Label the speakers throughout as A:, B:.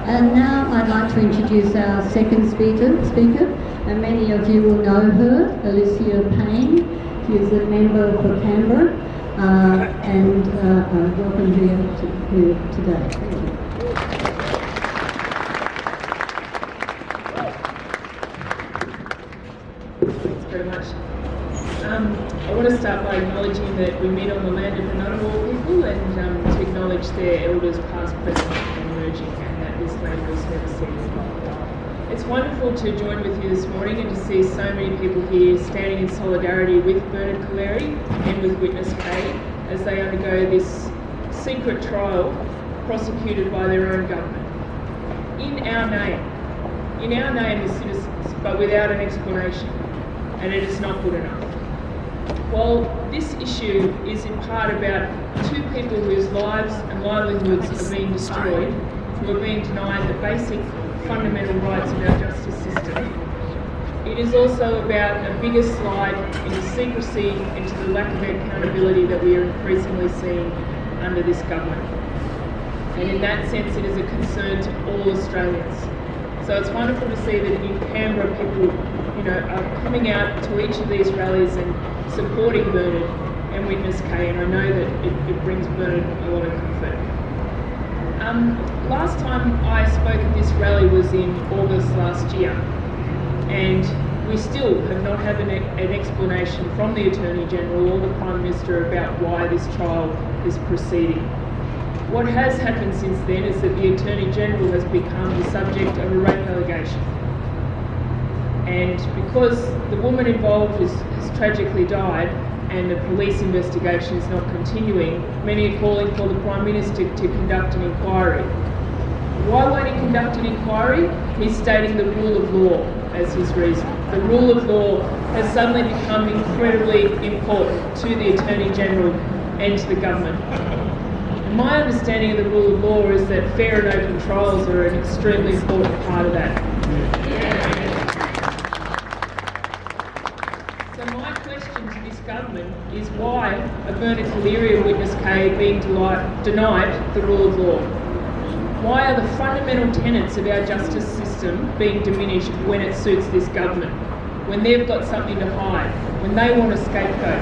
A: And now I'd like to introduce our second speaker, and many of you will know her, Alicia Payne. She is a member for Canberra, and welcome here today. Thank you.
B: Thanks very much. I want to start by acknowledging that we meet on the land of the Ngunnawal people, and to acknowledge their elders past, present and emerging, and that this land was never ceded. It's wonderful to join with you this morning and to see so many people here standing in solidarity with Bernard Collaery and with Witness K as they undergo this secret trial prosecuted by their own government. In our name as citizens, but without an explanation, and it is not good enough. Well, this issue is in part about two people whose lives and livelihoods are being destroyed, who are being denied the basic fundamental rights of our justice system. It is also about a bigger slide into secrecy, into the lack of accountability that we are increasingly seeing under this government. And in that sense, it is a concern to all Australians. So it's wonderful to see that in Canberra people, are coming out to each of these rallies and supporting Bernard and Witness K, and I know that it brings Bernard a lot of comfort. Last time I spoke at this rally was in August last year, and we still have not had an explanation from the Attorney General or the Prime Minister about why this trial is proceeding. What has happened since then is that the Attorney General has become the subject of a rape allegation. And because the woman involved has tragically died and the police investigation is not continuing, many are calling for the Prime Minister to conduct an inquiry. Why won't he conduct an inquiry? He's stating the rule of law as his reason. The rule of law has suddenly become incredibly important to the Attorney General and to the government. My understanding of the rule of law is that fair and open trials are an extremely important part of that. So my question to this government is why are Bernard Collaery and Witness K being denied the rule of law? Why are the fundamental tenets of our justice system being diminished when it suits this government? When they've got something to hide? When they want a scapegoat?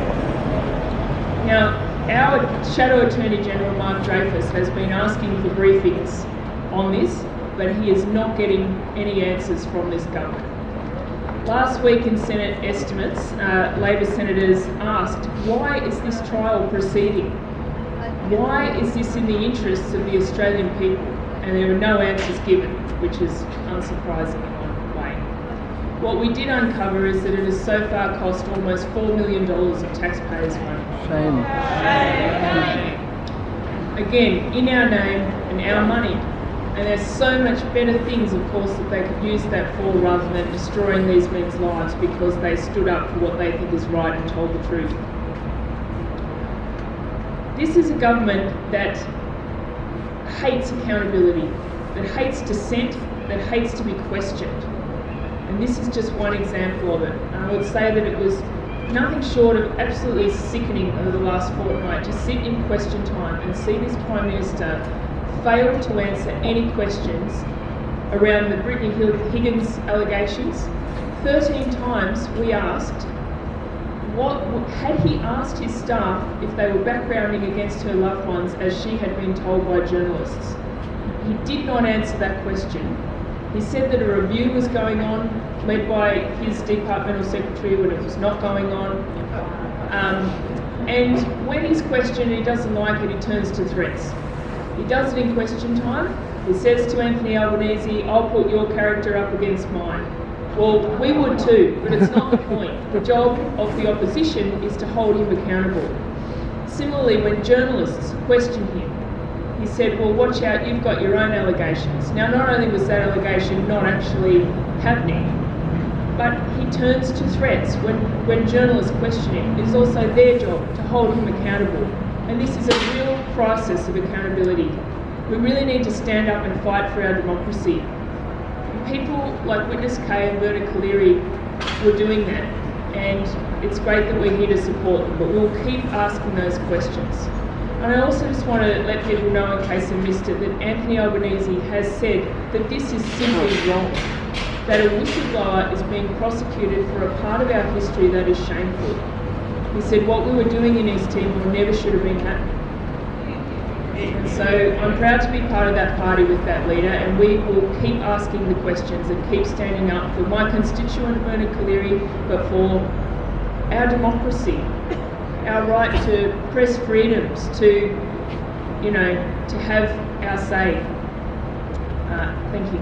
B: Now, our Shadow Attorney General, Mark Dreyfus, has been asking for briefings on this, but he is not getting any answers from this government. Last week in Senate estimates, Labor senators asked, why is this trial proceeding? Why is this in the interests of the Australian people? And there were no answers given, which is unsurprising in one way. What we did uncover is that it has so far cost almost $4 million of taxpayers' money.
C: Shame.
B: Again, in our name and our money. And there's so much better things, of course, that they could use that for rather than destroying these men's lives because they stood up for what they think is right and told the truth. This is a government that hates accountability, that hates dissent, that hates to be questioned. And this is just one example of it. And I would say that it was nothing short of absolutely sickening over the last fortnight to sit in question time and see this Prime Minister fail to answer any questions around the Brittany Higgins allegations. 13 times we asked, had he asked his staff if they were backgrounding against her loved ones as she had been told by journalists? He did not answer that question. He said that a review was going on, led by his departmental secretary when it was not going on. And when he's questioned and he doesn't like it, he turns to threats. He does it in question time. He says to Anthony Albanese, I'll put your character up against mine. Well, we would too, but it's not the point. The job of the opposition is to hold him accountable. Similarly, when journalists questioned him, he said, well, watch out, you've got your own allegations. Now, not only was that allegation not actually happening, but he turns to threats when journalists question him. It is also their job to hold him accountable. And this is a real crisis of accountability. We really need to stand up and fight for our democracy. People like Witness K and Bernard Collaery were doing that, and it's great that we're here to support them, but we'll keep asking those questions. And I also just want to let people know, in case they missed it, that Anthony Albanese has said that this is simply wrong, that a whistleblower is being prosecuted for a part of our history that is shameful. He said what we were doing in East Timor never should have been happening. And so I'm proud to be part of that party with that leader, and we will keep asking the questions and keep standing up for my constituent Bernard Collaery, but for our democracy, our right to press freedoms, to have our say. Thank you.